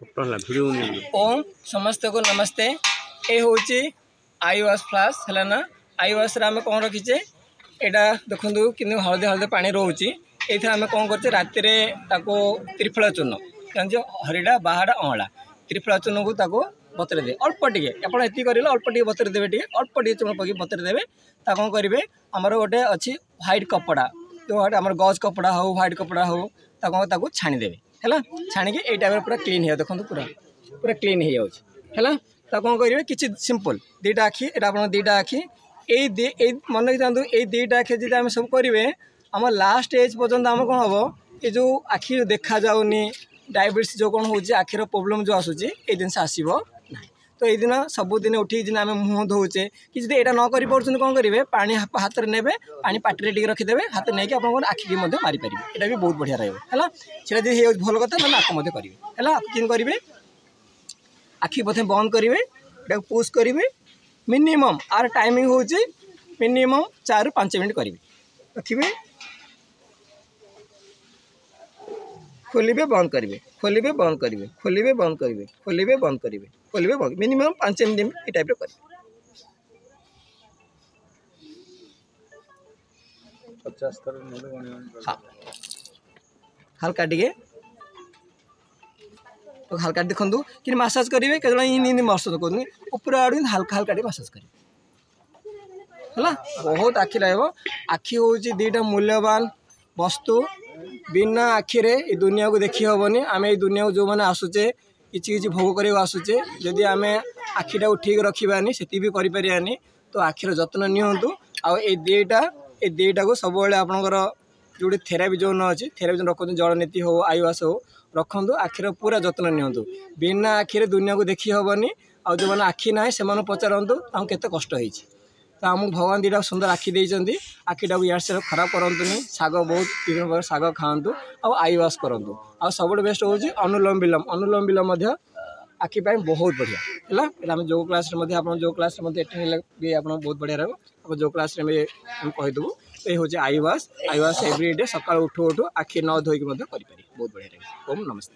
ओम समस्त को नमस्ते। ये हूँ आई वाश फ्लाश है ना। आई वाश आम कौन रखीचे यहाँ देखो कि हलदे हलदे पानी रोचे। ये आम कौन कर राति त्रिफला चूर्ण जान हरिड़ा बाहाड़ा अँला त्रिफला चूर्ण को बतरे दे अल्प टे आप कर अल्प टे बतरे देवे अल्प टे चूर्ण पकड़ बतरे देवे कौन करेंगे आमर गोटे अच्छी व्हाइट कपड़ा जो आम गज कपड़ा हो व्हाइट कपड़ा हो ताको छाणीदेवे है छाणिकी ये टाइम पूरा क्लीन हो देखो पूरा पूरा क्लीन हो जाए कौन करेंगे किसी सिंपल दीटा आखि यहाँ आप दीटा आखि ये मन रखी था ये दीटा आखि जी आम सब करेंगे आम लास्ट एज पर्यंत आम कौन हम ये जो आखि देखा जाऊनी डायबिटीज जो कौन हो आखिर प्रोब्लेम जो आसूसी ये जिन आसो ना। तो ये दिन सबुदिन उठिक आम मुँह धोचे कि यहाँ न कर कौन करेंगे पानी हाथ में ने पानी पाटे टी रखिदेवे हाथ नहीं आप आखिकी मारी पारे यहाँ भी बहुत बढ़िया रहा है भल कथा ना आपको करेंगे है कि करेंगे आखि प्रथम बंद करेंगे यहाँ पुश करेंगे मिनिमम आर टाइमिंग हो मिनिमम 4 ରୁ 5 मिनट करेंगे रखिए खोलिए बंद करेंगे खोलिए बंद करेंगे खोलिए बंद करेंगे खोलिए बंद करेंगे खोलिए बंद मिनिमम 5 मिनट ये टाइप करेंगे। हाँ हल्का टे तो हल्का देखो कि मसाज करेंगे कई मसाज कर ऊपर आड़ हल्का हल्का मसाज करेंगे है बहुत आखि लगे आखि हूँ दीटा मूल्यवान वस्तु बिना आखिरे ये दुनिया को देखी हेनी आम ये दुनिया को जो मैंने आसुचे किसी भोग कर आसुचे जदि आम आखिटा ठीक रखानी से भी करें तो आखिर जत्न नियंतु ये दीटा को सब आपंकर जो थेरापी जोन अच्छी थेरापी जोन रखते जलनीति हो आई वाश हो रखु आखिर पूरा जत्न नियंतु बिना आखिरे दुनिया को देखी हेनी आ जो मैंने आखि ना से पचारतु केते कष्ट होती तो आमको भगवान दीटा सुंदर आखि देती आखिटा को यार खराब करतुनि शाग बहुत विभिन्न प्रकार शाग खातु आई वाश करूँ आ सब बेस्ट हूँ अनुलोम विलोम आखि बहुत बढ़िया है आम जो क्लास जो क्लास भी आप बहुत बढ़िया रहा आप जो क्लास कहीदेव ये हूँ आई वाश एवरीडे सकाल उठू उठू आखि न धोईक बहुत बढ़िया रहे। ओम नमस्ते।